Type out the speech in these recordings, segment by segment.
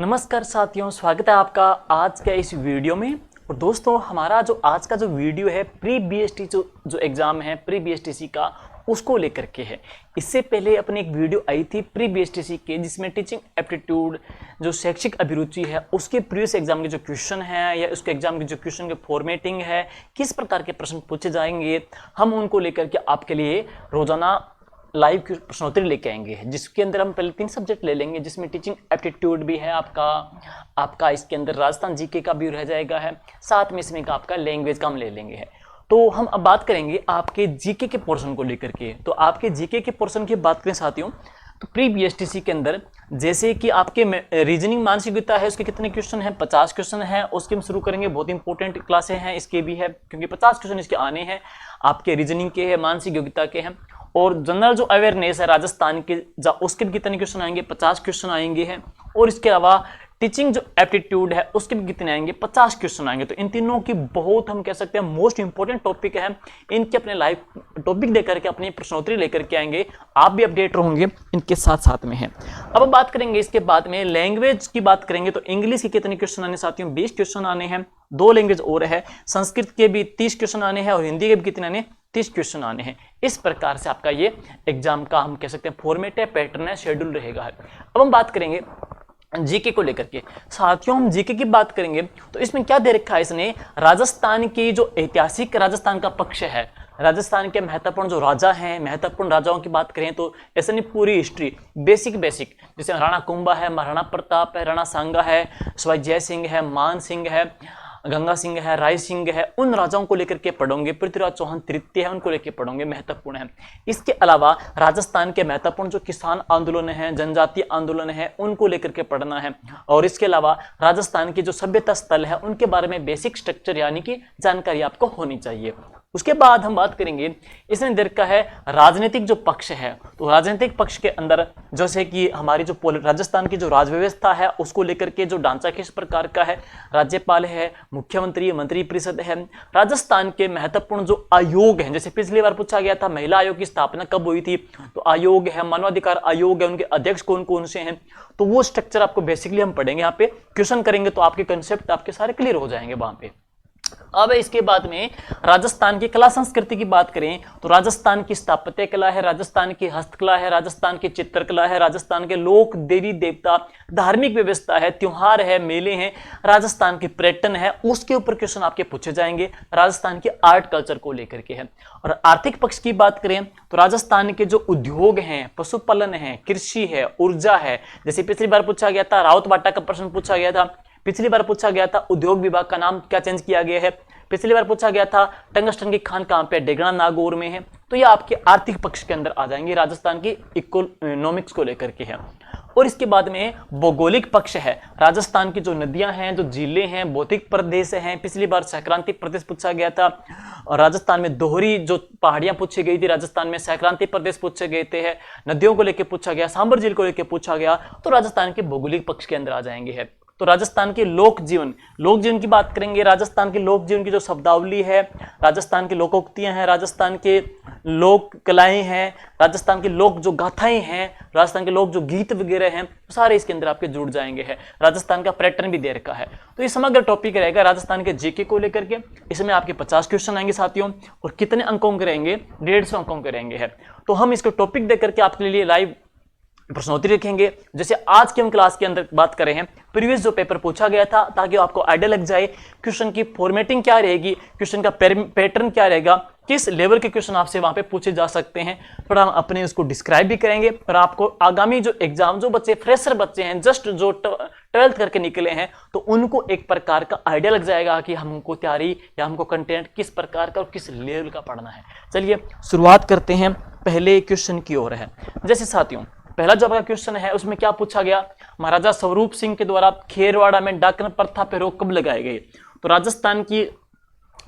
नमस्कार साथियों, स्वागत है आपका आज के इस वीडियो में। और दोस्तों, हमारा जो आज का जो वीडियो है प्री बीएसटी जो एग्ज़ाम है प्री बीएसटीसी का, उसको लेकर के है। इससे पहले अपनी एक वीडियो आई थी प्री बीएसटीसी के, जिसमें टीचिंग एप्टीट्यूड जो शैक्षिक अभिरुचि है उसके प्रीवियस एग्जाम के जो क्वेश्चन है या उसके एग्जाम के जो क्वेश्चन के फॉर्मेटिंग है, किस प्रकार के प्रश्न पूछे जाएंगे, हम उनको लेकर के आपके लिए रोजाना लाइव प्रश्नोत्तरी लेके आएंगे, जिसके अंदर हम पहले 3 सब्जेक्ट ले लेंगे, जिसमें टीचिंग एप्टीट्यूड भी है आपका इसके अंदर राजस्थान जीके का भी रह जाएगा है, साथ में इसमें का आपका लैंग्वेज का हम ले लेंगे है। तो हम अब बात करेंगे आपके जीके के पोर्शन को लेकर के। तो आपके जीके के पोर्शन की बात करें साथियों, तो प्री बीएसटीसी के अंदर जैसे कि आपके रीजनिंग मानसिकता है, उसके कितने क्वेश्चन हैं, 50 क्वेश्चन है, उसके हम शुरू करेंगे। बहुत इंपॉर्टेंट क्लासें हैं इसके भी है, क्योंकि 50 क्वेश्चन इसके आने हैं, आपके रीजनिंग के हैं, मानसिक योग्यता के हैं। और जनरल जो अवेयरनेस है राजस्थान के, उसके भी कितने क्वेश्चन आएंगे, 50 क्वेश्चन आएंगे हैं। और इसके अलावा टीचिंग जो एप्टीट्यूड है उसके भी कितने आएंगे, 50 क्वेश्चन आएंगे। तो इन तीनों की बहुत हम कह सकते हैं मोस्ट इंपॉर्टेंट टॉपिक है, इनके अपने लाइव टॉपिक देकर के अपनी प्रश्नोत्तरी लेकर के आएंगे, आप भी अपडेट रहेंगे इनके साथ साथ में है। अब बात करेंगे इसके बाद में लैंग्वेज की बात करेंगे, तो इंग्लिश के कितने क्वेश्चन आने साथियों, 20 क्वेश्चन आने हैं। 2 लैंग्वेज और है, संस्कृत के भी 30 क्वेश्चन आने हैं और हिंदी के भी कितने आने, 30 क्वेश्चन आने हैं। इस प्रकार से आपका ये एग्जाम का हम कह सकते हैं फॉर्मेट है, पैटर्न है, शेड्यूल रहेगा। अब हम बात करेंगे जीके को लेकर के। साथियों, हम जीके की बात करेंगे तो इसमें क्या दे रखा है इसने, राजस्थान की जो ऐतिहासिक राजस्थान का पक्ष है, राजस्थान के महत्वपूर्ण जो राजा हैं, महत्वपूर्ण राजाओं की बात करें तो ऐसे नहीं, पूरी हिस्ट्री बेसिक जैसे राणा कुंभा है, महाराणा प्रताप है, राणा सांगा है, सवाई जय सिंह है, मान सिंह है, गंगा सिंह है, राय सिंह है, उन राजाओं को लेकर के पढ़ोगे। पृथ्वीराज चौहान तृतीय है, उनको लेकर पढ़ोगे, महत्वपूर्ण है। इसके अलावा राजस्थान के महत्वपूर्ण जो किसान आंदोलन है, जनजातीय आंदोलन है, उनको लेकर के पढ़ना है। और इसके अलावा राजस्थान की जो सभ्यता स्थल है उनके बारे में बेसिक स्ट्रक्चर यानी कि जानकारी आपको होनी चाहिए। उसके बाद हम बात करेंगे, इसने दे रखा है राजनीतिक जो पक्ष है, तो राजनीतिक पक्ष के अंदर जैसे कि हमारी जो राजस्थान की जो राज व्यवस्था है उसको लेकर के जो ढांचा किस प्रकार का है, राज्यपाल है, मुख्यमंत्री, मंत्री परिषद है, राजस्थान के महत्वपूर्ण जो आयोग हैं, जैसे पिछली बार पूछा गया था महिला आयोग की स्थापना कब हुई थी, तो आयोग है, मानवाधिकार आयोग है, उनके अध्यक्ष कौन कौन से हैं, तो वो स्ट्रक्चर आपको बेसिकली हम पढ़ेंगे, यहाँ पे क्वेश्चन करेंगे तो आपके कंसेप्ट आपके सारे क्लियर हो जाएंगे वहां पे। अब इसके बाद में राजस्थान की कला संस्कृति की बात करें तो राजस्थान की स्थापत्य कला है, राजस्थान की हस्तकला है, राजस्थान की चित्रकला है, राजस्थान के लोक देवी देवता, धार्मिक व्यवस्था है, त्योहार है, मेले हैं, राजस्थान की पर्यटन है, उसके ऊपर क्वेश्चन आपके पूछे जाएंगे, राजस्थान के आर्ट कल्चर को लेकर के है। और आर्थिक पक्ष की बात करें तो राजस्थान के जो उद्योग हैं, पशुपालन है, कृषि है, ऊर्जा है, जैसे पिछली बार पूछा गया था राउत बाटा का प्रश्न पूछा गया था, पिछली बार पूछा गया था उद्योग विभाग का नाम क्या चेंज किया गया है, पिछली बार पूछा गया था टंगस्टन की खान कहां पे, डेगना नागौर में है। तो ये आपके आर्थिक पक्ष के अंदर आ जाएंगे, राजस्थान की इकोनॉमिक्स को लेकर के है। और इसके बाद में भौगोलिक पक्ष है, राजस्थान की जो नदियां हैं, जो झीलें हैं, भौतिक प्रदेश हैं, पिछली बार संक्रांतिक प्रदेश पूछा गया था, और राजस्थान में दोहरी जो पहाड़ियां पूछी गई थी, राजस्थान में संक्रांतिक प्रदेश पूछे गए थे, नदियों को लेकर पूछा गया, सांबर झील को लेकर पूछा गया, तो राजस्थान के भौगोलिक पक्ष के अंदर आ जाएंगे है। तो राजस्थान के लोक जीवन की बात करेंगे, राजस्थान के लोक जीवन की जो शब्दावली है, राजस्थान की लोकोक्तियां हैं, राजस्थान के लोक कलाएं हैं, राजस्थान की लोक जो गाथाएं हैं, राजस्थान के लोक जो गीत वगैरह हैं, सारे इसके अंदर आपके जुड़ जाएंगे है। राजस्थान का पर्यटन भी दे रखा है। तो ये समग्र टॉपिक रहेगा राजस्थान के जीके को लेकर के। इसमें आपके 50 क्वेश्चन आएंगे साथियों, और कितने अंकों के रहेंगे, 150 अंकों के रहेंगे है। तो हम इसको टॉपिक देकर के आपके लिए लाइव प्रश्नोत्तरी रखेंगे। जैसे आज की हम क्लास के अंदर बात कर रहे हैं, प्रीवियस जो पेपर पूछा गया था, ताकि आपको आइडिया लग जाए क्वेश्चन की फॉर्मेटिंग क्या रहेगी, क्वेश्चन का पैटर्न क्या रहेगा, किस लेवल के क्वेश्चन आपसे वहां पे पूछे जा सकते हैं, थोड़ा हम अपने उसको डिस्क्राइब भी करेंगे। और आपको आगामी जो एग्जाम, जो बच्चे फ्रेशर बच्चे हैं, जस्ट जो 12th करके निकले हैं, तो उनको एक प्रकार का आइडिया लग जाएगा कि हमको तैयारी या हमको कंटेंट किस प्रकार का और किस लेवल का पढ़ना है। चलिए शुरुआत करते हैं पहले क्वेश्चन की ओर है। जैसे साथियों, पहला जो आपका क्वेश्चन है उसमें क्या पूछा गया, महाराजा स्वरूप सिंह के द्वारा खेरवाड़ा में डाकन प्रथा पे रोक कब लगाई गई। तो राजस्थान की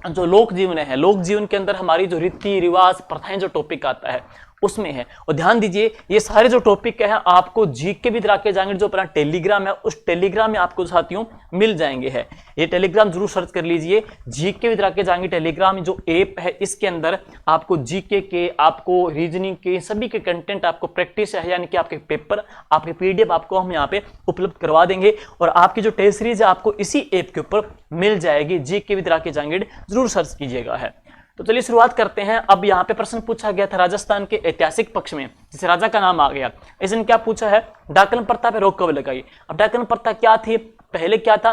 जो लोक जीवन है, लोक जीवन के अंदर हमारी जो रीति रिवाज प्रथाएं जो टॉपिक आता है, उसमें है। और ध्यान दीजिए ये सारे जो टॉपिक है आपको जीके विद राकेश जांगिड़ जो अपना टेलीग्राम है उस टेलीग्राम में आपको साथियों मिल जाएंगे है। ये टेलीग्राम जरूर सर्च कर लीजिए, GK with Rakesh Jangid Telegram जो ऐप है इसके अंदर आपको जीके के, आपको रीजनिंग के सभी के कंटेंट, आपको प्रैक्टिस है यानी कि आपके पेपर, आपके पीडीएफ आपको हम यहाँ पे उपलब्ध करवा देंगे। और आपकी जो टेस्ट सीरीज है आपको इसी ऐप के ऊपर मिल जाएगी, जीके विद राकेश जांगिड़ जरूर सर्च कीजिएगा है। तो चलिए शुरुआत करते हैं। अब यहाँ पे प्रश्न पूछा गया था राजस्थान के ऐतिहासिक पक्ष में, जिसे राजा का नाम आ गया, इसने क्या पूछा है, डाकन प्रथा पे रोक कब लगाई। अब डाकन प्रथा क्या थी, पहले क्या था,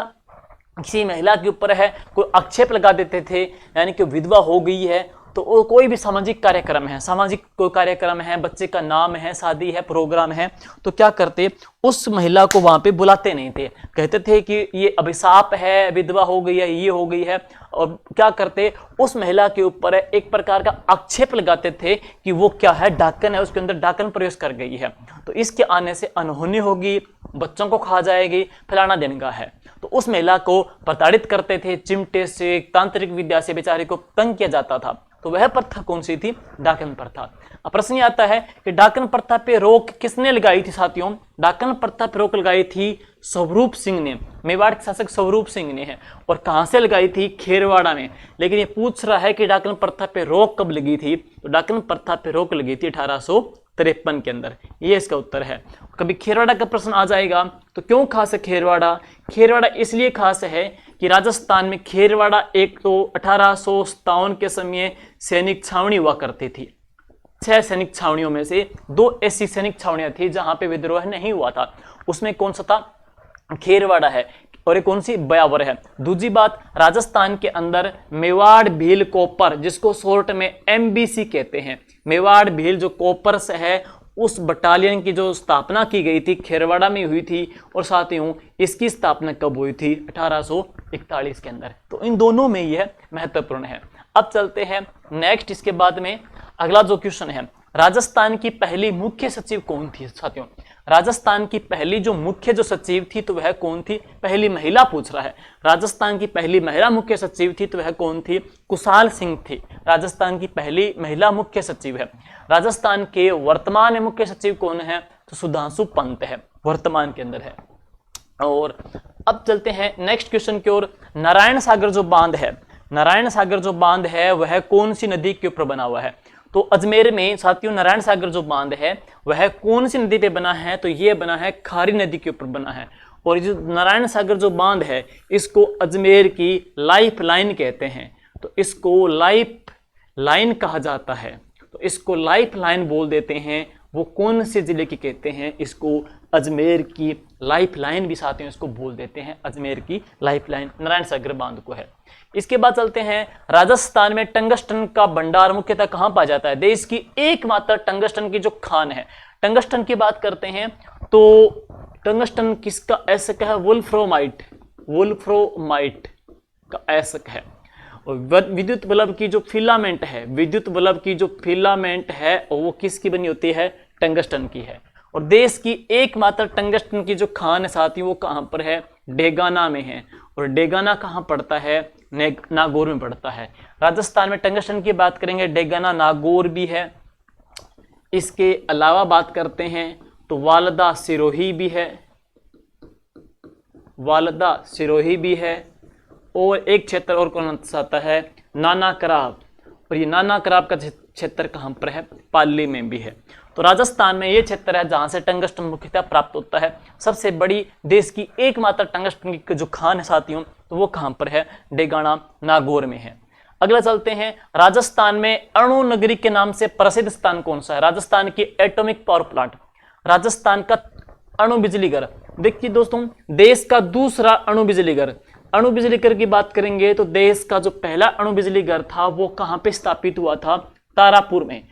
किसी महिला के ऊपर है कोई आक्षेप लगा देते थे, यानी कि विधवा हो गई है तो वो कोई भी सामाजिक कार्यक्रम है, सामाजिक कोई कार्यक्रम है, बच्चे का नाम है, शादी है, प्रोग्राम है, तो क्या करते, उस महिला को वहां पे बुलाते नहीं थे, कहते थे कि ये अभिशाप है, विधवा हो गई है, ये हो गई है। और क्या करते, उस महिला के ऊपर एक प्रकार का आक्षेप लगाते थे कि वो क्या है, डाकन है, उसके अंदर डाकन प्रवेश कर गई है, तो इसके आने से अनहोनी होगी, बच्चों को खा जाएगी, फलाना दिन का है। तो उस महिला को प्रताड़ित करते थे, चिमटे से, तांत्रिक विद्या से बेचारे को तंग किया जाता था। तो वह प्रथा कौन सी थी, डाकन प्रथा। अब प्रश्न ये आता है कि डाकन प्रथा पे रोक किसने लगाई थी साथियों, डाकन प्रथा पे रोक लगाई थी स्वरूप सिंह ने, मेवाड़ के शासक स्वरूप सिंह ने है। और कहां से लगाई थी, खेरवाड़ा में। लेकिन ये पूछ रहा है कि डाकन प्रथा पे रोक कब लगी थी, तो डाकन प्रथा पे रोक लगी थी 1853 के अंदर, ये इसका उत्तर है। कभी खेरवाड़ा का प्रश्न आ जाएगा तो क्यों खास है खेरवाड़ा, खेरवाड़ा इसलिए खास है कि राजस्थान में खेरवाड़ा एक तो 1857 के समय सैनिक छावनी हुआ करती थी। 6 सैनिक छावनियों में से 2 ऐसी सैनिक छावनियां थी जहां पे विद्रोह नहीं हुआ था, उसमें कौन सा था, खेरवाड़ा है, और एक कौन सी, ब्यावर है। दूसरी बात, राजस्थान के अंदर मेवाड़ भील कोपर, जिसको शॉर्ट में MBC कहते हैं, मेवाड़ भील जो कोपर से है, उस बटालियन की जो स्थापना की गई थी खेरवाड़ा में हुई थी। और साथियों इसकी स्थापना कब हुई थी, 1841 के अंदर। तो इन दोनों में यह महत्वपूर्ण है। अब चलते हैं नेक्स्ट, इसके बाद में अगला जो क्वेश्चन है, राजस्थान की पहली मुख्य सचिव कौन थी साथियों, राजस्थान की पहली जो मुख्य जो सचिव थी तो वह कौन थी, पहली महिला पूछ रहा है, राजस्थान की पहली महिला मुख्य सचिव थी तो वह कौन थी, कुशाल सिंह थी, राजस्थान की पहली महिला मुख्य सचिव है। राजस्थान के वर्तमान मुख्य सचिव कौन है, तो सुधांशु पंत है, वर्तमान के अंदर है। और अब चलते हैं नेक्स्ट क्वेश्चन की ओर, नारायण सागर जो बांध है, नारायण सागर जो बांध है वह कौन सी नदी के ऊपर बना हुआ है, तो अजमेर में साथियों नारायण सागर जो बांध है वह कौन सी नदी पे बना है, तो यह बना है खारी नदी के ऊपर बना है। और जो नारायण सागर जो बांध है इसको अजमेर की लाइफ लाइन कहते हैं, तो इसको लाइफ लाइन कहा जाता है, तो इसको लाइफ लाइन बोल देते हैं। वो कौन से जिले की कहते हैं, इसको अजमेर की लाइफ लाइन भी साथियों इसको बोल देते हैं, अजमेर की लाइफ लाइन नारायण सागर बांध को है। इसके बाद चलते हैं, राजस्थान में टंगस्टन का भंडार मुख्यतः कहां पाया जाता है, देश की एकमात्र टंगस्टन की जो खान है। टंगस्टन की बात करते हैं तो टंगस्टन किसका ऐसक है, वुल्फ्रोमाइट, वुल्फ्रोमाइट का ऐसक है। और विद्युत बल्ब की जो फिलामेंट है, विद्युत बल्ब की जो फिलामेंट है वो किसकी बनी होती है, टंगस्टन की है। और देश की एकमात्र टंगस्टन की जो खान है साथियों वो कहां पर है, डेगाना में है। और डेगाना कहां पड़ता है, नागौर में पड़ता है। राजस्थान में टंगस्टन की बात करेंगे, डेगाना नागौर भी है। इसके अलावा बात करते हैं तो वालदा सिरोही भी है, वालदा सिरोही भी है। और एक क्षेत्र और कौन सा आता है, नाना कराब, और ये नाना कराब का क्षेत्र कहां पर है, पाली में भी है। तो राजस्थान में ये क्षेत्र है जहां से टंगस्टन मुख्यतः प्राप्त होता है। सबसे बड़ी देश की एकमात्र टंगस्टन की जो खान है साथियों तो वो कहां पर है, डेगाना नागौर में है। अगला चलते हैं, राजस्थान में अणु नगरी के नाम से प्रसिद्ध स्थान कौन सा है, राजस्थान की एटॉमिक पावर प्लांट, राजस्थान का अणु बिजली घर। देखिए दोस्तों, देश का दूसरा अणु बिजली घर, अणु बिजली घर की बात करेंगे तो देश का जो पहला अणु बिजली घर था वो कहां पे स्थापित हुआ था, तारापुर में।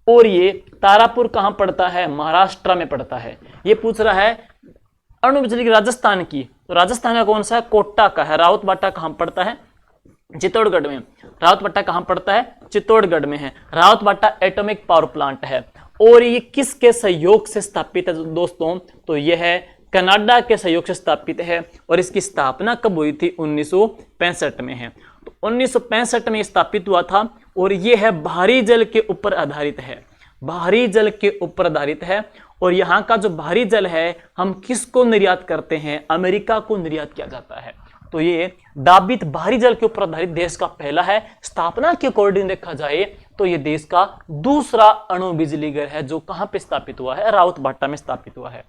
और ये तारापुर कहां पड़ता है, महाराष्ट्र में पड़ता है। ये पूछ रहा है अणु बिजली घर राजस्थान की, तो राजस्थान का कौन सा है, कोटा का है। रावतबाटा कहां पड़ता है, चित्तौड़गढ़ में। रावतबाटा कहां पड़ता है, चित्तौड़गढ़ में है। रावतबाटा एटॉमिक पावर प्लांट है। और ये किसके सहयोग से स्थापित है दोस्तों, तो यह है कनाडा के सहयोग से स्थापित है। और इसकी स्थापना कब हुई थी, 1965 में है। तो 1965 में स्थापित हुआ था। और यह है भारी जल के ऊपर आधारित है, बाहरी जल के ऊपर आधारित है। और यहाँ का जो बाहरी जल है हम किसको निर्यात करते हैं, अमेरिका को निर्यात किया जाता है। तो ये दाबित बाहरी जल के ऊपर आधारित देश का पहला है। स्थापना के अकॉर्डिंग देखा जाए तो ये देश का दूसरा अणु बिजली घर है जो कहां पे स्थापित हुआ है, रावतभाटा में स्थापित हुआ है।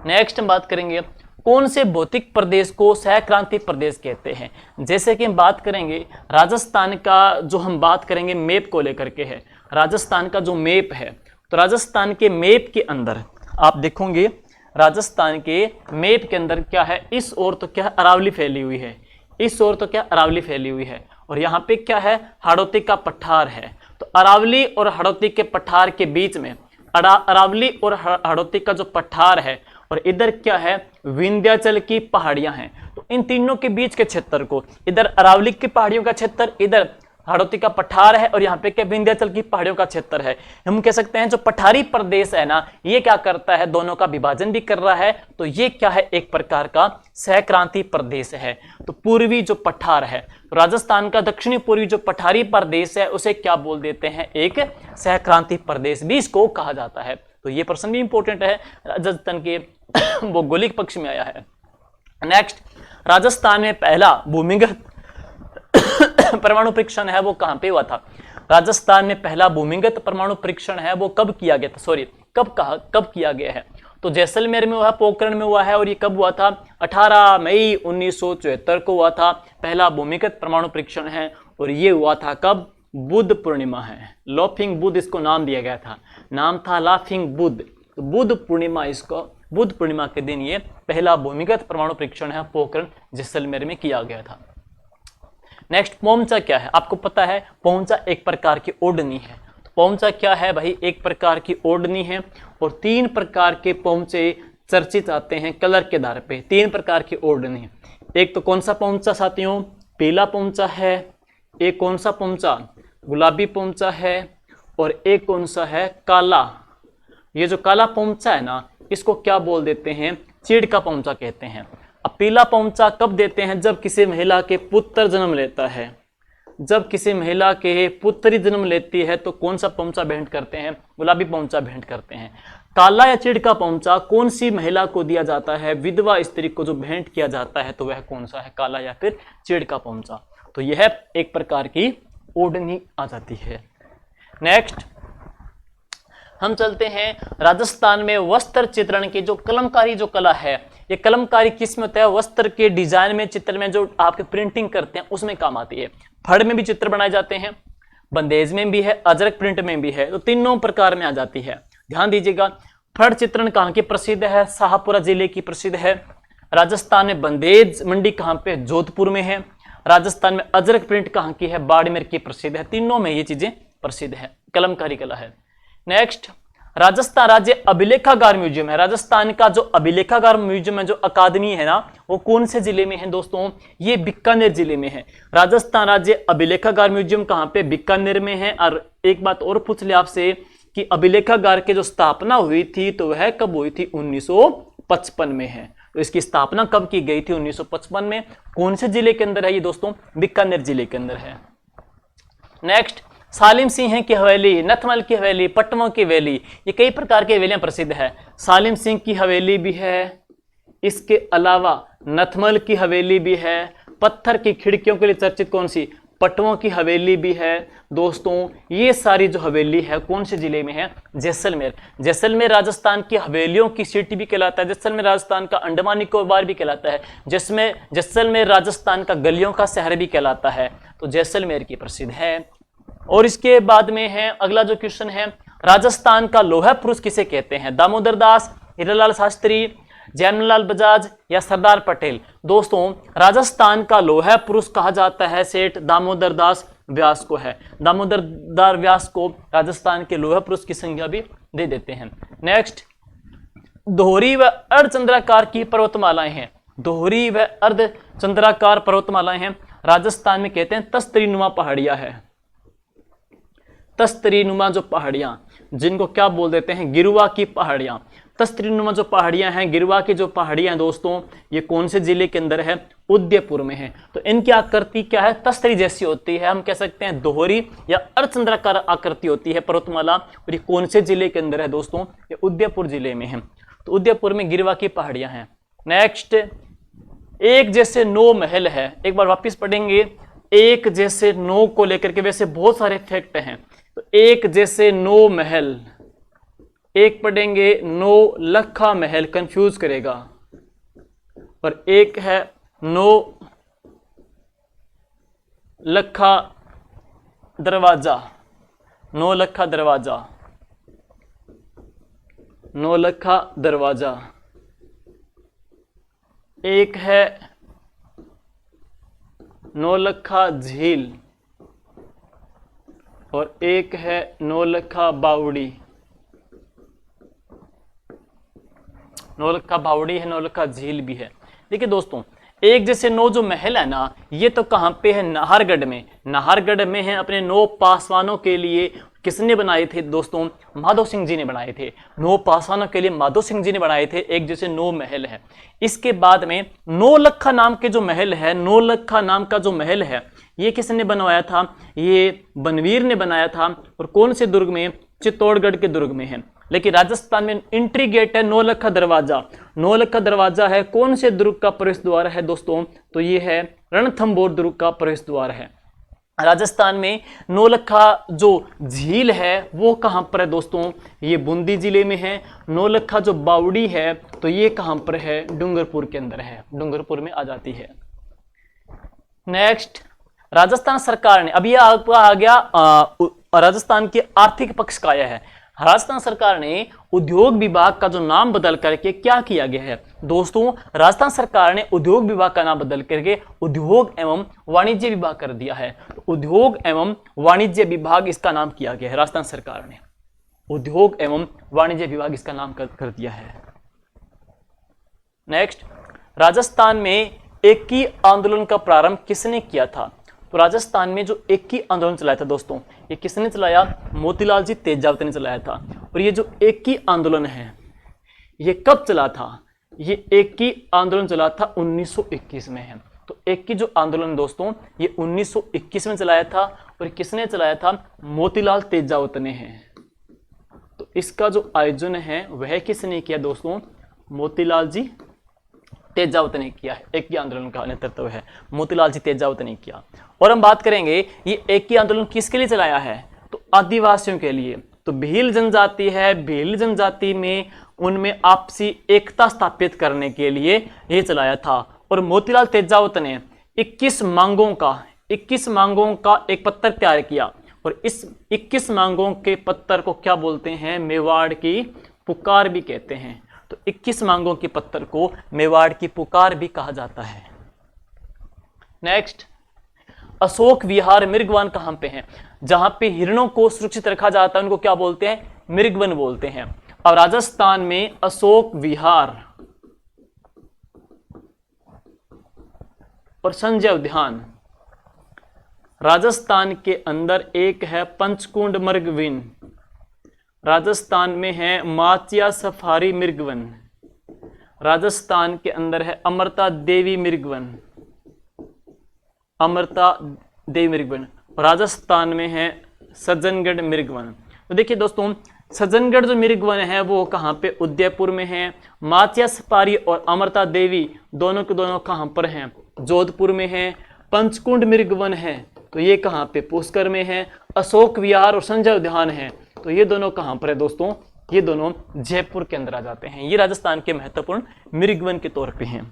नेक्स्ट हम बात करेंगे कौन से भौतिक प्रदेश को सहक्रांति प्रदेश कहते हैं। जैसे कि हम बात करेंगे राजस्थान का, जो हम बात करेंगे मैप को लेकर के है, राजस्थान का जो मैप है, तो राजस्थान के मैप के अंदर आप देखोगे, राजस्थान के मैप के अंदर क्या है, इस ओर तो क्या अरावली फैली हुई है, इस ओर तो क्या अरावली फैली हुई है, और यहाँ पे क्या है, हाड़ौती का पठार है। तो अरावली और हाड़ौती के पठार के बीच में अरावली और हाड़ौती का जो पठार है, और इधर क्या है, विंध्याचल की पहाड़ियां हैं। तो इन तीनों के बीच के क्षेत्र को, इधर अरावली की पहाड़ियों का क्षेत्र, इधर हाड़ौती का पठार है, और यहाँ पे क्या विंध्याचल की पहाड़ियों का क्षेत्र है। हम कह सकते हैं जो पठारी प्रदेश है ना, ये क्या करता है, दोनों का विभाजन भी कर रहा है। तो ये क्या है, एक प्रकार का सहक्रांति प्रदेश है। तो पूर्वी जो पठार है, तो राजस्थान का दक्षिणी पूर्वी जो पठारी प्रदेश है उसे क्या बोल देते हैं, एक सहक्रांति प्रदेश भी इसको कहा जाता है। तो ये प्रश्न भी इंपॉर्टेंट है, राजस्थान के भौगोलिक पक्ष में आया है। नेक्स्ट, राजस्थान में पहला भूमिगत परमाणु परीक्षण है वो कहां पे हुआ था। राजस्थान में पहला भूमिगत परमाणु परीक्षण है वो कब किया गया था, सॉरी कब किया गया है, तो जैसलमेर में हुआ, पोखरण में हुआ है। और ये कब हुआ था, 18 मई 1974 को हुआ था पहला भूमिगत परमाणु परीक्षण है। और ये हुआ था कब, बुध पूर्णिमा है, लाफिंग बुध इसको नाम दिया गया था, नाम था लाफिंग बुध। तो बुध पूर्णिमा, इसको बुध पूर्णिमा के दिन ये पहला भूमिगत परमाणु परीक्षण है पोखरण जैसलमेर में किया गया था। नेक्स्ट, पोमचा क्या है, आपको पता है पोमचा एक प्रकार की ओढ़नी है। तो पोमचा क्या है भाई, एक प्रकार की ओढ़नी है। और 3 प्रकार के पोमचे चर्चित आते हैं कलर के आधार पे, 3 प्रकार की ओढ़नी। एक तो कौन सा पोमचा साथियों, पीला पोमचा है, एक कौन सा पोमचा, गुलाबी पोमचा है, और एक कौन सा है, काला। ये जो काला पोमचा है ना, इसको क्या बोल देते हैं, चीड़ का पोमचा कहते हैं। अब पीला पोमचा कब देते हैं, जब किसी महिला के पुत्र जन्म लेता है, जब किसी महिला के पुत्री जन्म लेती है तो कौन सा पोमचा भेंट करते हैं, गुलाबी पोमचा भेंट करते हैं। काला या चीड़ का पोमचा कौन सी महिला को दिया जाता है, विधवा स्त्री को जो भेंट किया जाता है, तो वह कौन सा है, काला या फिर चीड़ का पोमचा। तो यह एक प्रकार की ओढ़नी आ जाती है। नेक्स्ट हम चलते हैं, राजस्थान में वस्त्र चित्रण की जो कलमकारी जो कला है, ये कलमकारी किस में होता है, वस्त्र के डिजाइन में, चित्र में जो आपके प्रिंटिंग करते हैं उसमें काम आती है। फड़ में भी चित्र बनाए जाते हैं, बंदेज में भी है, अजरक प्रिंट में भी है, तो तीनों प्रकार में आ जाती है। ध्यान दीजिएगा, फड़ चित्रण कहाँ की प्रसिद्ध है, शाहपुरा जिले की प्रसिद्ध है। राजस्थान में बंदेज मंडी कहाँ पे, जोधपुर में है। राजस्थान में अजरक प्रिंट कहाँ की है, बाड़मेर की प्रसिद्ध है। तीनों में ये चीजें प्रसिद्ध है, कलमकारी कला है। नेक्स्ट, राजस्थान राज्य अभिलेखागार म्यूजियम है। राजस्थान का जो अभिलेखागार म्यूजियम है, जो अकादमी है ना, वो कौन से जिले में है दोस्तों, ये बीकानेर जिले में है। राजस्थान राज्य अभिलेखागार म्यूजियम कहाँ पे, बीकानेर में है। और एक बात और पूछ ले आपसे कि अभिलेखागार की जो स्थापना हुई थी तो वह कब हुई थी, 1955 में है। तो इसकी स्थापना कब की गई थी, 1955 में। कौन से जिले के अंदर है ये दोस्तों, बीकानेर जिले के अंदर है। नेक्स्ट, सालिम सिंह की हवेली, नथमल की हवेली, पटमों की हवेली, ये कई प्रकार की हवेलियां प्रसिद्ध है। सालिम सिंह की हवेली भी है, इसके अलावा नथमल की हवेली भी है। पत्थर की खिड़कियों के लिए चर्चित कौन सी, पटवों की हवेली भी है। दोस्तों ये सारी जो हवेली है कौन से जिले में है, जैसलमेर। जैसलमेर राजस्थान की हवेलियों की सिटी भी कहलाता है। जैसलमेर राजस्थान का अंडमान निकोबार भी कहलाता है, जिसमें जैसलमेर राजस्थान का गलियों का शहर भी कहलाता है। तो जैसलमेर की प्रसिद्ध है। और इसके बाद में है अगला जो क्वेश्चन है, राजस्थान का लोहा पुरुष किसे कहते हैं, दामोदर दास, हीरालाल शास्त्री, जयमलाल बजाज या सरदार पटेल। दोस्तों राजस्थान का लोहा पुरुष कहा जाता है सेठ दामोदर दास व्यास को है। दामोदर दास व्यास को राजस्थान के लोहा पुरुष की संज्ञा भी दे देते हैं। नेक्स्ट, दोहरी व अर्धचंद्राकार की पर्वतमालाएं हैं। दोहरी व अर्धचंद्राकार पर्वतमालाएं हैं, राजस्थान में कहते हैं तस्तरी नुमा पहाड़ियां है। तस्तरीनुमा जो पहाड़ियाँ, जिनको क्या बोल देते हैं, गिरुआ की पहाड़ियाँ। तस्तरीनुमा जो पहाड़ियाँ हैं, गिरुआ की जो पहाड़ियाँ दोस्तों, ये कौन से जिले के अंदर है, उदयपुर में है। तो इनकी आकृति क्या है, तस्तरी जैसी होती है, हम कह सकते हैं दोहरी या अर्धचंद्राकार आकृति होती है पर्वतमाला। और ये कौन से जिले के अंदर है दोस्तों, ये उदयपुर जिले में है। तो उदयपुर में गिरुआ की पहाड़ियाँ हैं। नेक्स्ट, एक जैसे 9 महल है। एक बार वापिस पढ़ेंगे, एक जैसे 9 को लेकर के वैसे बहुत सारे फैक्ट हैं। तो एक जैसे 9 महल, एक पढ़ेंगे 9 लखा महल, कंफ्यूज करेगा। और एक है 9 लखा दरवाजा, 9 लखा दरवाजा, 9 लखा दरवाजा। एक है 9 लखा झील और एक है 9 लखा बावड़ी। 9 लखा बावड़ी है, 9 लखा झील भी है। देखिए दोस्तों, एक जैसे 9 जो महल है ना, ये तो कहाँ पे है, नाहरगढ़ में। नाहरगढ़ में है। अपने 9 पासवानों के लिए किसने बनाए थे दोस्तों, माधो सिंह जी ने बनाए थे। 9 पासवानों के लिए माधो सिंह जी ने बनाए थे। एक जैसे 9 महल है। इसके बाद में 9 लखा नाम के जो महल है, 9 लखा नाम का जो महल है, ये किसने बनवाया था, ये बनवीर ने बनाया था। और कौन से दुर्ग में, चित्तौड़गढ़ के दुर्ग में है। लेकिन राजस्थान में एंट्री गेट है 9 लखा दरवाजा। 9 लखा दरवाजा है, कौन से दुर्ग का प्रवेश द्वार है दोस्तों, तो ये है रणथंभौर दुर्ग का प्रवेश द्वार है। राजस्थान में 9 लखा जो झील है वो कहाँ पर है दोस्तों, ये बूंदी जिले में है। 9 लखा जो बावड़ी है तो ये कहाँ पर है, डूंगरपुर के अंदर है, डूंगरपुर में आ जाती है। नेक्स्ट, राजस्थान सरकार ने, अभी आपका आ गया राजस्थान के आर्थिक पक्ष का आया है। राजस्थान सरकार ने उद्योग विभाग का जो नाम बदल करके क्या किया गया है दोस्तों, राजस्थान सरकार ने उद्योग विभाग का नाम बदल करके उद्योग एवं वाणिज्य विभाग कर दिया है। तो उद्योग एवं वाणिज्य विभाग इसका नाम किया गया है। राजस्थान सरकार ने उद्योग एवं वाणिज्य विभाग इसका नाम कर दिया है। नेक्स्ट, राजस्थान में एकी आंदोलन का प्रारंभ किसने किया था, तो राजस्थान में जो एकी आंदोलन चलाया था दोस्तों, ये किसने चलाया, मोतीलाल जी तेजावत ने चलाया था। और ये जो एकी आंदोलन है ये कब चला था, ये एकी आंदोलन चला था 1921 में है। तो एकी जो आंदोलन दोस्तों ये 1921 में चलाया था। और किसने चलाया था, मोतीलाल तेजावत ने है। तो इसका जो आयोजन है वह किसने किया दोस्तों, मोतीलाल जी तेजावत ने किया है। एकी आंदोलन का नेतृत्व है मोतीलाल जी तेजावत ने किया। और हम बात करेंगे ये एकी आंदोलन किसके लिए चलाया है, तो आदिवासियों के लिए। तो भील जनजाति है, भील जनजाति में उनमें आपसी एकता स्थापित करने के लिए ये चलाया था। और मोतीलाल तेजावत ने 21 मांगों का एक पत्र तैयार किया। और इस 21 मांगों के पत्र को क्या बोलते हैं, मेवाड़ की पुकार भी कहते हैं। तो 21 मांगों के पत्र को मेवाड़ की पुकार भी कहा जाता है। नेक्स्ट, अशोक विहार मृगवन कहां पे है, जहां पे हिरणों को सुरक्षित रखा जाता है उनको क्या बोलते हैं, मृगवन बोलते हैं। अब राजस्थान में अशोक विहार और संजय उद्यान, राजस्थान के अंदर एक है पंचकुंड मृगवन, राजस्थान में है माचिया सफारी मृगवन, राजस्थान के अंदर है अमृता देवी मृगवन, अमृता देवी मृगवन, राजस्थान में है सज्जनगढ़ मृगवन। तो देखिए दोस्तों, सज्जनगढ़ जो मृगवन है वो कहाँ पे, उदयपुर में है। माचिया सफारी और अमृता देवी दोनों के दोनों कहाँ पर हैं, जोधपुर में है। पंचकुंड मृगवन है तो ये कहाँ पे, पुष्कर में है। अशोक विहार और संजय उद्यान है तो ये दोनों कहाँ पर है दोस्तों, ये दोनों जयपुर के अंदर आ जाते हैं। ये राजस्थान के महत्वपूर्ण मृगवन के तौर पे हैं।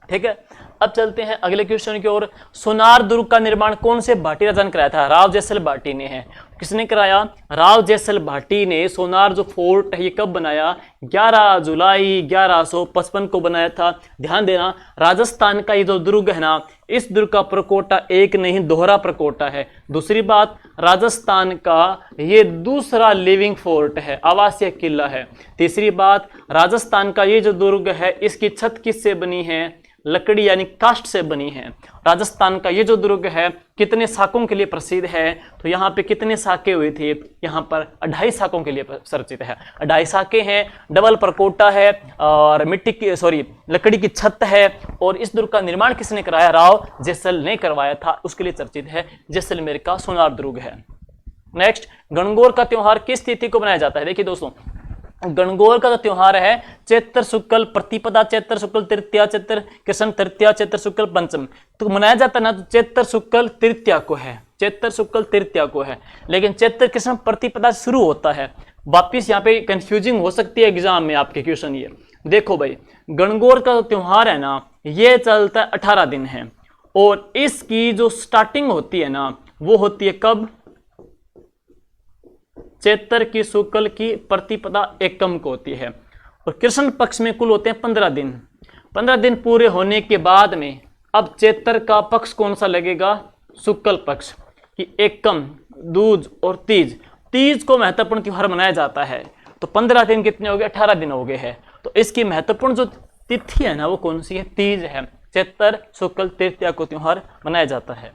ठीक है, अब चलते हैं अगले क्वेश्चन की ओर। सोनार दुर्ग का निर्माण कौन से भाटी राजा ने कराया था, राव जैसल भाटी ने है। किसने कराया, राव जैसल भाटी ने सोनार जो फोर्ट है ये कब बनाया, 11 जुलाई 1155 को बनाया था। ध्यान देना, राजस्थान का ये जो दुर्ग है ना, इस दुर्ग का प्रकोटा एक नहीं दोहरा प्रकोटा है। दूसरी बात, राजस्थान का ये दूसरा लिविंग फोर्ट है, आवासीय किला है। तीसरी बात, राजस्थान का ये जो दुर्ग है इसकी छत किससे बनी है, लकड़ी यानी कास्ट से बनी है। राजस्थान का ये जो दुर्ग है कितने साकों के लिए प्रसिद्ध है, तो यहाँ पे कितने साके हुए थे, यहाँ पर 2.5 साकों के लिए चर्चित है। 2.5 साके हैं, डबल परकोटा है और लकड़ी की छत है। और इस दुर्ग का निर्माण किसने कराया, राव जैसल ने करवाया था, उसके लिए चर्चित है। जैसलमेर का सोनार दुर्ग है। नेक्स्ट, गणगौर का त्योहार किस तिथि को मनाया जाता है। देखिए दोस्तों, गणगौर का जो त्योहार है चैत्र शुक्ल प्रतिपदा, चैत्र शुक्ल तृतीया, चैत्र कृष्ण तृतीया, चैत्र शुक्ल पंचम, तो मनाया जाता है ना, तो चैत्र शुक्ल तृतीया को है, चैत्र शुक्ल तृतीया को है। लेकिन चैत्र कृष्ण प्रतिपदा शुरू होता है। वापिस यहाँ पे कंफ्यूजिंग हो सकती है एग्जाम में आपके क्वेश्चन। ये देखो भाई, गणगौर का जो त्योहार है ना, ये चलता है 18 दिन है, और इसकी जो स्टार्टिंग होती है ना, वो होती है कब, चैत्र की शुक्ल की प्रतिपदा एकम को होती है। और कृष्ण पक्ष में कुल होते हैं 15 दिन। 15 दिन पूरे होने के बाद में अब चैत्र का पक्ष कौन सा लगेगा, शुक्ल पक्ष की एकम, दूज और तीज। तीज को महत्वपूर्ण त्योहार मनाया जाता है। तो 15 दिन कितने हो गए, 18 दिन हो गए हैं। तो इसकी महत्वपूर्ण जो तिथि है ना, वो कौन सी है, तीज है। चैत्र शुक्ल तृतीया को त्योहार मनाया जाता है।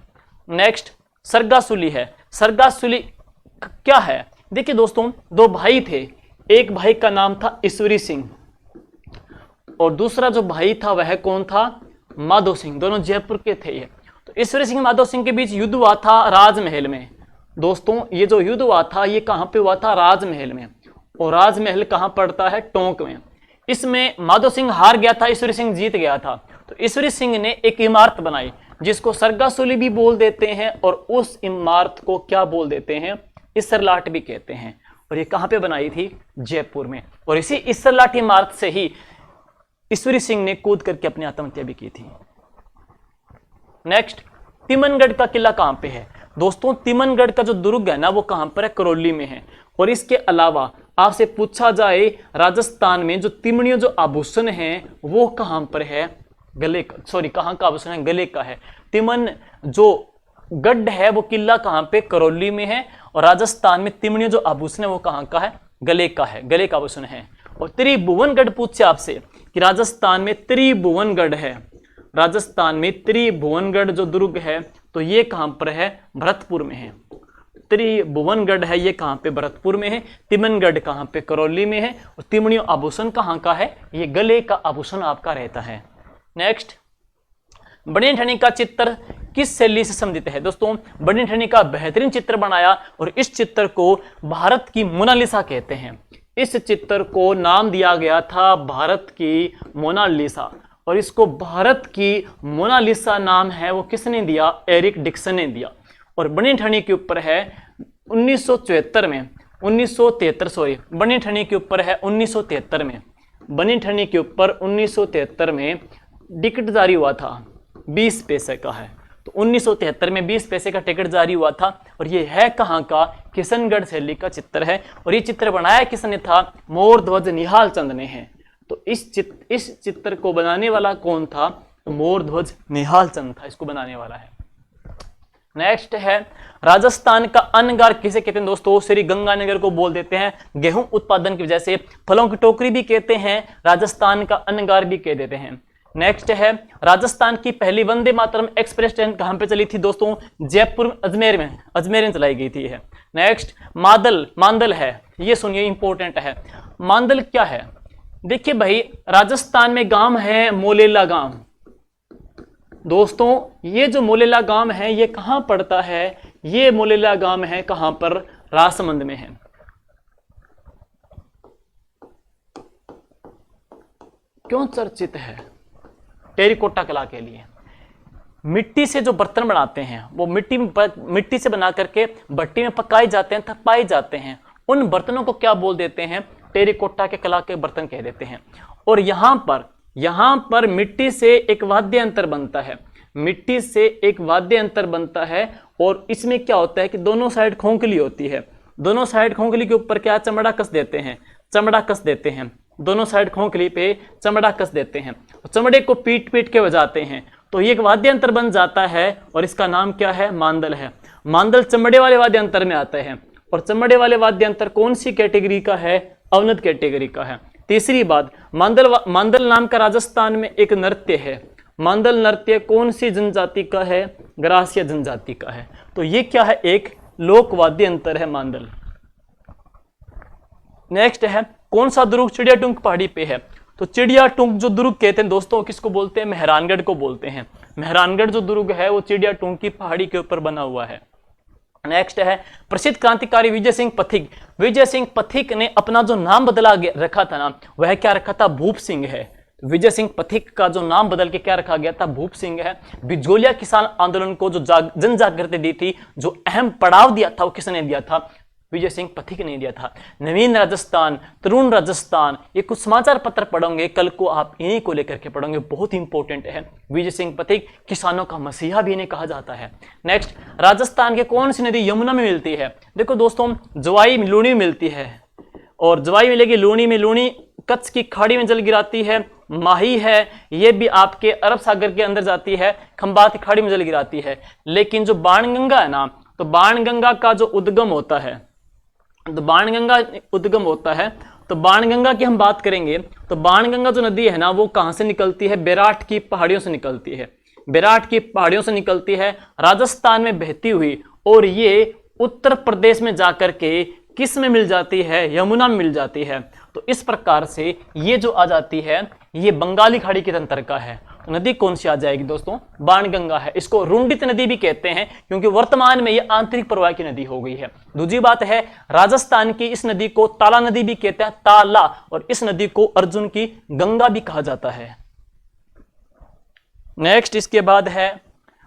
नेक्स्ट, सरगासुली है। सरगासुली क्या है, देखिए दोस्तों, 2 भाई थे। एक भाई का नाम था ईश्वरी सिंह और दूसरा जो भाई था वह कौन था, माधो सिंह। दोनों जयपुर के थे ये। तो ईश्वरी सिंह माधो सिंह के बीच युद्ध हुआ था राजमहल में। दोस्तों, ये जो युद्ध हुआ था ये कहां पे हुआ था, राजमहल में। और राजमहल कहां पड़ता है, टोंक में। इसमें माधो सिंह हार गया था, ईश्वरी सिंह जीत गया था। तो ईश्वरी सिंह ने एक इमारत बनाई जिसको सरगासुली भी बोल देते हैं, और उस इमारत को क्या बोल देते हैं, इसरलाट भी कहते हैं। और ये कहां पे बनाई थी, जयपुर में। और इसी इसरलाट इमारत से ही ईश्वरी सिंह ने कूद करके अपनी आत्महत्या भी की थी। नेक्स्ट, तिमनगढ़ का किला कहां पे है। दोस्तों, तिमनगढ़ का जो दुर्ग है ना, वो कहां पर है, करौली में है। और इसके अलावा आपसे पूछा जाए राजस्थान में जो तिमणियों जो आभूषण है वो कहां पर है, गले का, कहां का आभूषण है, गले का है। तिमन जो गढ़ है वो किला कहां पे, करौली में है। और राजस्थान में तिमणियों जो आभूषण है वो कहां का है, गले का है, गले का आभूषण है। और त्रिभुवनगढ़ पूछे आपसे कि राजस्थान में त्रिभुवनगढ़ है, राजस्थान में त्रिभुवनगढ़ जो दुर्ग है तो ये कहां पर है, भरतपुर में है। त्रिभुवनगढ़ है ये कहां पे, भरतपुर में है। तिमनगढ़ कहां पे, करौली में है। और तिमणियों आभूषण कहां का है, ये गले का आभूषण आपका रहता है। नेक्स्ट, बनी ठनी का चित्र किस शैली से संबंधित है। दोस्तों, बनी ठनी का बेहतरीन चित्र बनाया और इस चित्र को भारत की मोनालिसा कहते हैं। इस चित्र को नाम दिया गया था भारत की मोनालिसा। और इसको भारत की मोनालिसा नाम है वो किसने दिया, एरिक डिक्सन ने दिया। और बनी ठनी के ऊपर है 1973 में, 1973 बनी ठनी के ऊपर है 1973 में, बनी ठनी के ऊपर 1973 में टिकट जारी हुआ था, 20 पैसे का है। तो 1973 में 20 पैसे का टिकट जारी हुआ था। और ये है कहाँ का, किशनगढ़ शैली का चित्र है। और ये चित्र बनाया किसने था, मोरध्वज निहाल चंद ने है। तो इस चित्र को बनाने वाला कौन था, तो मोरध्वज निहाल चंद था, इसको बनाने वाला है। नेक्स्ट है, राजस्थान का अन्नगार किसे कहते हैं। दोस्तों, श्री गंगानगर को बोल देते हैं। गेहूं उत्पादन की वजह से फलों की टोकरी भी कहते हैं, राजस्थान का अन्नगार भी कह देते हैं। नेक्स्ट है, राजस्थान की पहली वंदे मातरम एक्सप्रेस ट्रेन कहां पे चली थी। दोस्तों, जयपुर अजमेर में चलाई गई थी है। नेक्स्ट, मांदल है, ये सुनिए इंपॉर्टेंट है। मांदल क्या है, देखिए भाई, राजस्थान में गांव है मोलेला गांव। दोस्तों, ये जो मोलेला गांव है ये कहां पड़ता है, ये मोलेला गांव है कहां पर, राजसमंद में है। क्यों चर्चित है, टेरिकोटा कला के लिए। मिट्टी से जो बर्तन बनाते हैं वो मिट्टी से बना करके भट्टी में पकाए जाते हैं, तपाए जाते हैं। उन बर्तनों को क्या बोल देते हैं, टेरिकोटा के कला के बर्तन कह देते हैं। और यहाँ पर मिट्टी से एक वाद्य यंत्र बनता है, मिट्टी से एक वाद्य यंत्र बनता है। और इसमें क्या होता है कि दोनों साइड खोखली होती है, दोनों साइड खोखली के ऊपर क्या चमड़ा कस देते हैं, चमड़ा कस देते हैं, दोनों साइड खोखली पे चमड़ा कस देते हैं। चमड़े को पीट पीट के बजाते हैं, तो ये एक वाद्य यंत्र बन जाता है। और इसका नाम क्या है, मांदल है। मांदल चमड़े वाले वाद्य यंत्र में आता है। और चमड़े वाले वाद्य यंत्र कौन सी कैटेगरी का है, अवनत कैटेगरी का है। तीसरी बात, मांदल नाम का राजस्थान में एक नृत्य है, मांदल नृत्य कौन सी जनजाति का है? ग्रासिया जनजाति का है। तो ये क्या है? एक लोकवाद्य यंत्र है मांदल। नेक्स्ट है, कौन सा दुर्ग चिड़िया टूंग पहाड़ी पे है? तो चिड़िया टूंग जो दुर्ग कहते हैं दोस्तों, किसको बोलते हैं? मेहरानगढ़ को बोलते हैं। मेहरानगढ़ जो दुर्ग है वो चिड़िया टूंग की पहाड़ी के ऊपर बना हुआ है। नेक्स्ट है, प्रसिद्ध क्रांतिकारी विजय सिंह पथिक। विजय सिंह पथिक ने अपना जो नाम बदला रखा था ना, वह क्या रखा था? भूप सिंह है। विजय सिंह पथिक का जो नाम बदल के क्या रखा गया था? भूप सिंह है। बिजोलिया किसान आंदोलन को जो जन जागृति दी थी, जो अहम पड़ाव दिया था, वो किसने दिया था? विजय सिंह पथिक ने दिया था। नवीन राजस्थान, तरुण राजस्थान, ये कुछ समाचार पत्र पढ़ोगे कल को, आप इन्हीं को लेकर के पढ़ोगे, बहुत इंपॉर्टेंट है। विजय सिंह पथिक किसानों का मसीहा भी इन्हें कहा जाता है। नेक्स्ट, राजस्थान के कौन सी नदी यमुना में मिलती है? देखो दोस्तों, जवाई लूणी में मिलती है, और जवाई मिलेगी लूणी में। लूणी कच्छ की खाड़ी में जल गिराती है। माही है, ये भी आपके अरब सागर के अंदर जाती है, खंबात की खाड़ी में जल गिराती है। लेकिन जो बाणगंगा है ना, तो बाणगंगा का जो उद्गम होता है, तो बाणगंगा की हम बात करेंगे, तो बाणगंगा जो नदी है ना, वो कहां से निकलती है? बेराट की पहाड़ियों से निकलती है। बेराट की पहाड़ियों से निकलती है, राजस्थान में बहती हुई, और ये उत्तर प्रदेश में जाकर के किस में मिल जाती है? यमुना में मिल जाती है। तो इस प्रकार से ये जो आ जाती है, ये बंगाली खाड़ी के तंत्र है। तो नदी कौन सी आ जाएगी दोस्तों? बाणगंगा है। इसको रुंडित नदी भी कहते हैं, क्योंकि वर्तमान में ये आंतरिक प्रवाह की नदी हो गई है। दूसरी बात है, राजस्थान की इस नदी को ताला नदी भी कहते हैं, ताला, और इस नदी को अर्जुन की गंगा भी कहा जाता है। नेक्स्ट, इसके बाद है,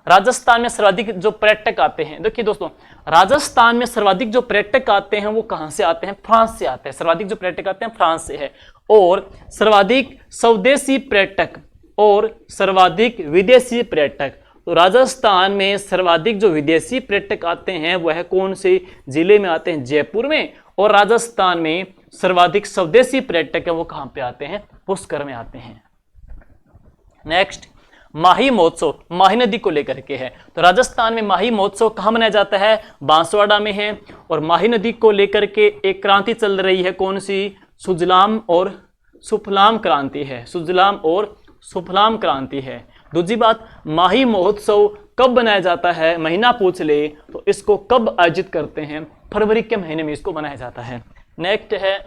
राजस्थान में सर्वाधिक जो पर्यटक आते हैं। देखिए दोस्तों, राजस्थान में सर्वाधिक जो पर्यटक आते हैं वो कहां से आते हैं? फ्रांस से आते हैं। सर्वाधिक जो पर्यटक आते हैं फ्रांस से है। और सर्वाधिक स्वदेशी पर्यटक और सर्वाधिक विदेशी पर्यटक, तो राजस्थान में सर्वाधिक जो विदेशी पर्यटक आते हैं वह कौन से जिले में आते हैं? जयपुर में। और राजस्थान में सर्वाधिक स्वदेशी पर्यटक है वो कहां पे आते हैं? पुष्कर में आते हैं। नेक्स्ट, माही महोत्सव माही नदी को लेकर के है। तो राजस्थान में माही महोत्सव कहां मनाया जाता है? बांसवाड़ा में है। और माही नदी को लेकर के एक क्रांति चल रही है, कौन सी? सुजलाम और सुफलाम क्रांति है। सुजलाम और सुफलाम क्रांति है। दूसरी बात, माही महोत्सव कब बनाया जाता है? महीना पूछ ले तो इसको कब आयोजित करते हैं? फरवरी के महीने में इसको बनाया जाता है। नेक्स्ट है,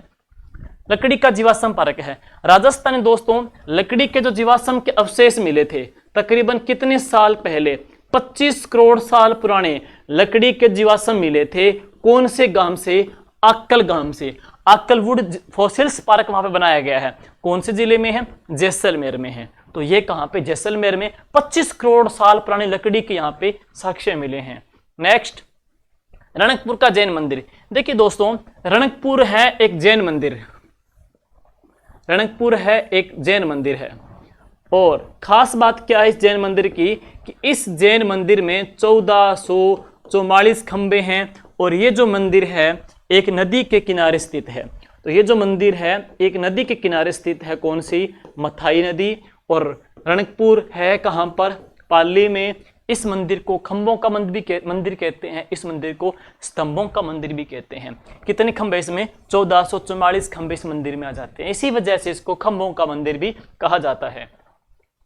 लकड़ी का जीवाश्म पार्क है। राजस्थान में दोस्तों लकड़ी के जो जीवाश्म के अवशेष मिले थे, तकरीबन कितने साल पहले? 25 करोड़ साल पुराने लकड़ी के जीवाश्म मिले थे। कौन से गांव से? आक्कल गांव से। आक्कलवुड फॉसिल्स पार्क वहां पे बनाया गया है। कौन से जिले में है? जैसलमेर में है। तो ये कहां पे? जैसलमेर में 25 करोड़ साल पुरानी लकड़ी के यहाँ पे साक्ष्य मिले हैं। नेक्स्ट, रणकपुर का जैन मंदिर। देखिए दोस्तों, रणकपुर है एक जैन मंदिर, रणकपुर है एक जैन मंदिर है। और खास बात क्या है इस जैन मंदिर की, कि इस जैन मंदिर में 1444 खंबे हैं, और ये जो मंदिर है एक नदी के किनारे स्थित है। तो ये जो मंदिर है एक नदी के किनारे स्थित है, कौन सी? मथाई नदी। और रणकपुर है कहां पर? पाली में। इस मंदिर को खंभों का मंदिर कहते हैं, इस मंदिर को स्तंभों का मंदिर भी कहते हैं। कितने खंभे इसमें? 1444 खंभे इस मंदिर में आ जाते हैं, इसी वजह से इसको खंभों का मंदिर भी कहा जाता है।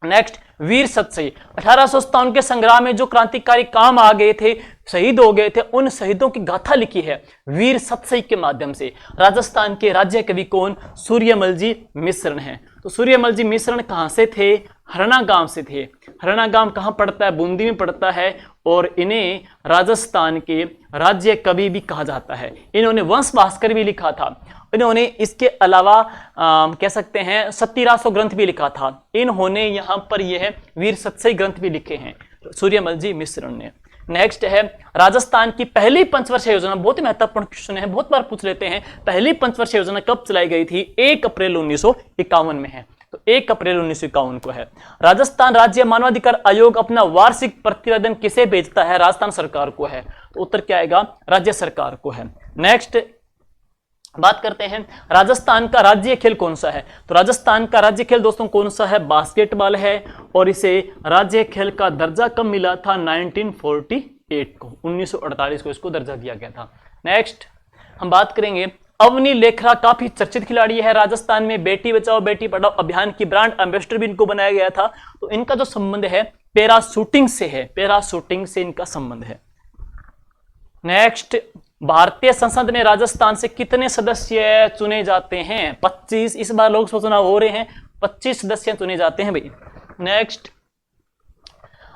नेक्स्ट, वीर सतसई। 1857 के संग्राम में जो क्रांतिकारी काम आ गए थे, शहीद हो गए थे, उन शहीदों की गाथा लिखी है वीर सतसई के माध्यम से। राजस्थान के राज्य कवि कौन? सूर्यमल जी मिश्रण हैं। तो सूर्यमल जी मिश्रण कहां से थे? हरना गांव से थे। हरना गांव कहां पड़ता है? बूंदी में पड़ता है। और इन्हें राजस्थान के राज्य कवि भी कहा जाता है। इन्होंने वंश भास्कर भी लिखा था। इन्होंने इसके अलावा कह सकते हैं सत्तीरासो ग्रंथ भी लिखा था। इन्होंने यहाँ पर यह वीर सतसई ग्रंथ भी लिखे हैं, सूर्यमल जी मिश्रण ने। नेक्स्ट है, राजस्थान की पहली पंचवर्षीय योजना। बहुत ही महत्वपूर्ण क्वेश्चन है, बहुत बार पूछ लेते हैं। पहली पंचवर्षीय योजना कब चलाई गई थी? 1 अप्रैल 1951 में है। तो 1 अप्रैल 1951 को है। राजस्थान राज्य मानवाधिकार आयोग अपना वार्षिक प्रतिवेदन किसे भेजता है? राजस्थान सरकार को है। तो उत्तर क्या आएगा? राज्य सरकार को है। नेक्स्ट बात करते हैं, राजस्थान का राज्य खेल कौन सा है? तो राजस्थान का राज्य खेल दोस्तों कौन सा है? बास्केटबॉल है। और इसे राज्य खेल का दर्जा कब मिला था? 1948 को, 1948 को इसको दर्जा दिया गया था। नेक्स्ट हम बात करेंगे अवनी लेखरा काफी चर्चित खिलाड़ी है, राजस्थान में बेटी बचाओ बेटी पढ़ाओ अभियान की ब्रांड एम्बेसडर भी इनको बनाया गया था। तो इनका जो संबंध है पैराशूटिंग से है, पैराशूटिंग से इनका संबंध है। नेक्स्ट, भारतीय संसद में राजस्थान से कितने सदस्य चुने जाते हैं? 25। इस बार लोकसभा चुनाव हो रहे हैं, 25 सदस्य चुने जाते हैं भाई। नेक्स्ट,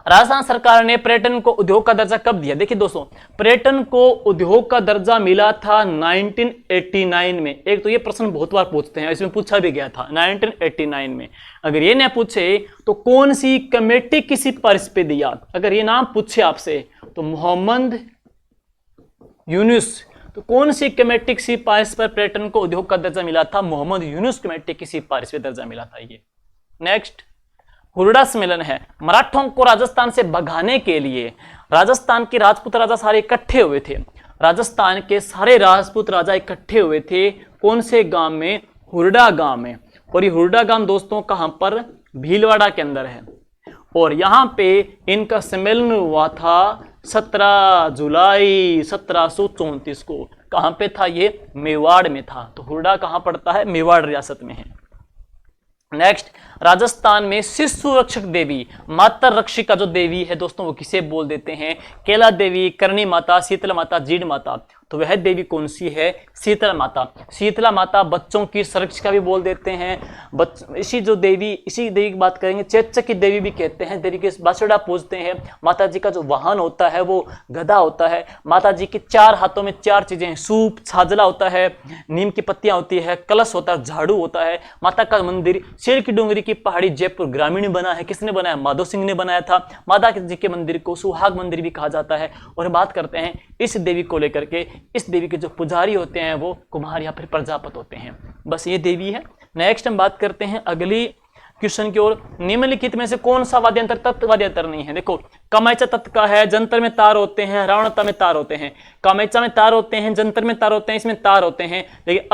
राजस्थान सरकार ने पर्यटन को उद्योग का दर्जा कब दिया? देखिए दोस्तों, पर्यटन को उद्योग का दर्जा मिला था 1989 में। एक तो ये प्रश्न बहुत बार पूछते हैं, इसमें पूछा भी गया था 1989 में। अगर ये ना पूछे तो कौन सी कमेटी की सिफारिश पे दिया? अगर ये नाम पूछे आपसे तो मोहम्मद यूनुस। तो कौन सी कमेटी की सिफारिश पर पर्यटन को उद्योग का दर्जा मिला था? मोहम्मद यूनुस कमेटी की सिफारिश पे दर्जा मिला था ये। नेक्स्ट, हुरडा सम्मेलन है। मराठों को राजस्थान से भगाने के लिए राजस्थान के राजपूत राजा सारे इकट्ठे हुए थे। राजस्थान के सारे राजपूत राजा इकट्ठे हुए थे कौन से गांव में? हुरडा गांव में। और ये हुरडा गांव दोस्तों कहां पर? भीलवाड़ा के अंदर है। और यहां पे इनका सम्मेलन हुआ था 17 जुलाई 1734 को। कहां पे था ये? मेवाड़ में था। तो हुरडा कहां पड़ता है? मेवाड़ रियासत में है। नेक्स्ट, राजस्थान में शिशु रक्षक देवी, माता रक्षिका जो देवी है दोस्तों वो किसे बोल देते हैं? केला देवी, करणी माता, शीतला माता, जीड माता। तो वह देवी कौन सी है? शीतला माता। शीतला माता बच्चों की संरक्षिका भी बोल देते हैं। इसी देवी की बात करेंगे, चेचक की देवी भी कहते हैं। देवी के बासुड़ा पूजते हैं। माता जी का जो वाहन होता है वो गधा होता है। माता जी के 4 हाथों में 4 चीजें, सूप, छाजला होता है, नीम की पत्तियां होती है, कलश होता है, झाड़ू होता है। माता का मंदिर शेर की डोंगरी की पहाड़ी जयपुर ग्रामीण बना है। किसने बनाया? माधव सिंह ने बनाया था। माता जी के मंदिर को सुहाग मंदिर भी कहा जाता है। और बात करते हैं इस देवी को लेकर के, इस देवी के जो पुजारी होते हैं वो कुम्हार या फिर प्रजापत होते हैं। बस ये देवी है। नेक्स्ट हम बात करते हैं अगली क्वेश्चन की ओर। निम्नलिखित में से कौन सा वाद्यंत्र तत्व वाद्यंत्र नहीं है? देखो, कामायचा तत्व का है, जंतर में तार होते हैं, रावणता में तार होते हैं। कामायचा में तार होते हैं, जंतर में तार होते हैं, इसमें तार होते हैं। लेकिन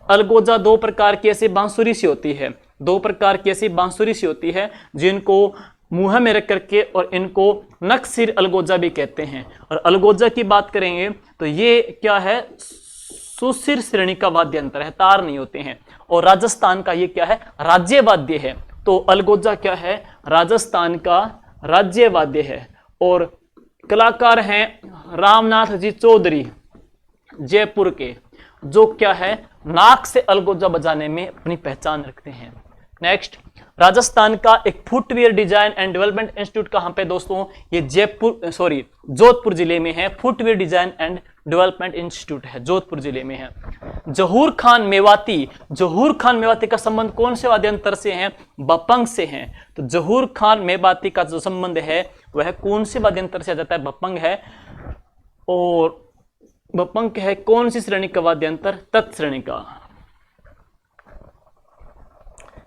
अलगोजा 2 प्रकार की ऐसी बांसुरी सी होती है, 2 प्रकार की ऐसी बांसुरी सी होती है जिनको मुंह में रख करके, और इनको नक्सिर अलगोजा भी कहते हैं। और अलगोजा की बात करेंगे तो ये क्या है? सुशिर श्रेणी का वाद्य यंत्र है, तार नहीं होते हैं। और राजस्थान का ये क्या है? राज्य वाद्य है। तो अलगोजा क्या है? राजस्थान का राज्य वाद्य है। और कलाकार हैं रामनाथ जी चौधरी जयपुर के, जो क्या है? नाक से अलगोजा बजाने में अपनी पहचान रखते हैं। नेक्स्ट, राजस्थान का एक footwear design and development institute कहां पे दोस्तों? ये जोधपुर जिले में है। Footwear design and development institute है, जोधपुर जिले में है। जहूर खान मेवाती का संबंध कौन से वाद्यंत्र से है? बपंग से है। तो जहूर खान मेवाती का जो संबंध है वह कौन से वाद्यंत्र से आ जाता है? बपंग है। और बपंग है कौन सी श्रेणी का वाद्यंत्र? तत्श्रेणी का।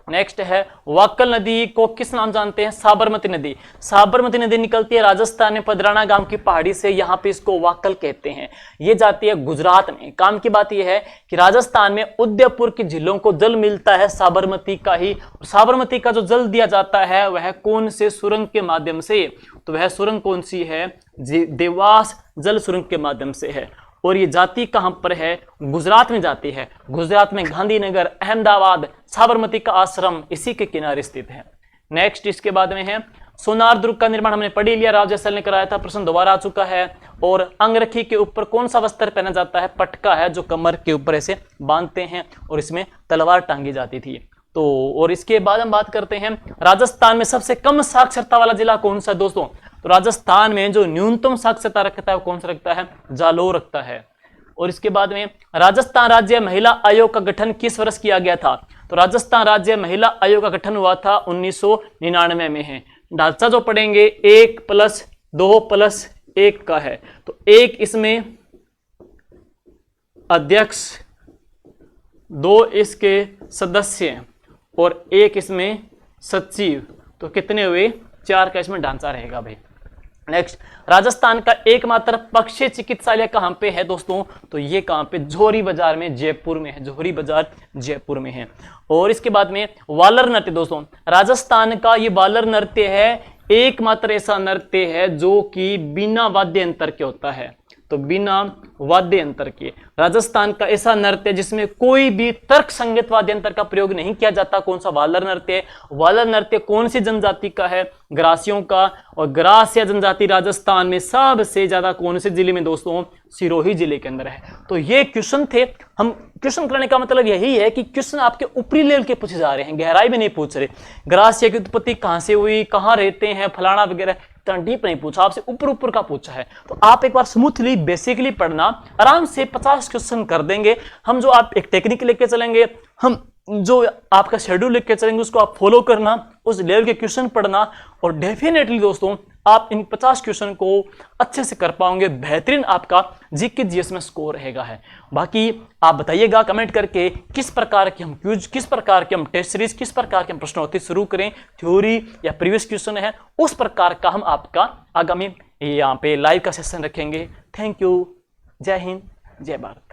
नेक्स्ट है, वाकल नदी को किस नाम जानते हैं? साबरमती नदी। साबरमती नदी निकलती है राजस्थान में पदराना गांव की पहाड़ी से, यहां पे इसको वाकल कहते हैं। ये जाती है गुजरात में। काम की बात यह है कि राजस्थान में उदयपुर की झीलों को जल मिलता है साबरमती का ही। साबरमती का जो जल दिया जाता है वह कौन से सुरंग के माध्यम से? तो वह सुरंग कौन सी है? देवास जल सुरंग के माध्यम से है। और ये जाति कहां पर है? गुजरात में जाती है। गुजरात में गांधीनगर, अहमदाबाद, साबरमती का आश्रम इसी के किनारे स्थित है। नेक्स्ट इसके बाद में है, सोनार दुर्ग का निर्माण हमने पढ़ लिया, राव जैसल ने कराया था, प्रश्न दोबारा आ चुका है। और अंगरखी के ऊपर कौन सा वस्त्र पहना जाता है? पटका है, जो कमर के ऊपर ऐसे बांधते हैं और इसमें तलवार टांगी जाती थी। तो और इसके बाद हम बात करते हैं, राजस्थान में सबसे कम साक्षरता वाला जिला कौन सा दोस्तों? तो राजस्थान में जो न्यूनतम साक्षरता रखता है वो कौन सा रखता है? जालोर रखता है। और इसके बाद में, राजस्थान राज्य महिला आयोग का गठन किस वर्ष किया गया था? तो राजस्थान राज्य महिला आयोग का गठन हुआ था 1999 में है। ढांचा जो पढ़ेंगे 1+2+1 का है। तो 1 इसमें अध्यक्ष, 2 इसके सदस्य और 1 इसमें सचिव। तो कितने हुए? 4 का इसमें ढांचा रहेगा भाई। नेक्स्ट, राजस्थान का एकमात्र पक्षी चिकित्सालय कहां पे है दोस्तों? तो ये कहां पे? जोहरी बाजार में, जयपुर में है। जोहरी बाजार जयपुर में है। और इसके बाद में वालर नृत्य दोस्तों, राजस्थान का ये वालर नृत्य है, एकमात्र ऐसा नृत्य है जो कि बिना वाद्य यंत्र के होता है। तो बिना वाद्य यंत्र के। राजस्थान का ऐसा नृत्य जिसमें कोई भी तर्क संगत वाद्य यंत्र का प्रयोग नहीं किया जाता, कौन सा वालर नृत्य है। वालर नृत्य कौन सी जनजाति का है? ग्रासियों का। और ग्रासिया जनजाति राजस्थान में सबसे ज्यादा कौन से जिले में दोस्तों? सिरोही जिले के अंदर है। तो ये क्वेश्चन थे। हम क्वेश्चन करने का मतलब यही है कि क्वेश्चन आपके ऊपरी लेवल के पूछे जा रहे हैं, गहराई में नहीं पूछ रहे। ग्रासिया की उत्पत्ति कहां से हुई, कहां रहते हैं, फलाना वगैरह, इतना डीप नहीं पूछा, आपसे ऊपर ऊपर का पूछा है। तो आप एक बार स्मूथली बेसिकली पढ़ना, आराम से 50 क्वेश्चन कर देंगे हम। जो आप एक टेक्निक लेके चलेंगे, हम जो आपका शेड्यूल लेके चलेंगे उसको आप फॉलो करना, उस लेवल के क्वेश्चन पढ़ना, और डेफिनेटली दोस्तों आप इन 50 क्वेश्चन को अच्छे से कर पाओगे। बेहतरीन आपका जीके जीएस में स्कोर रहेगा है। बाकी आप बताइएगा कमेंट करके किस प्रकार के हम क्विज, किस प्रकार के हम टेस्ट सीरीज, किस प्रकार के हम प्रश्नोत्तरी शुरू करें, थ्योरी या प्रीवियस क्वेश्चन है, उस प्रकार का हम आपका आगामी यहाँ पे लाइव का सेशन रखेंगे। Thank you. जय हिंद, जय भारत।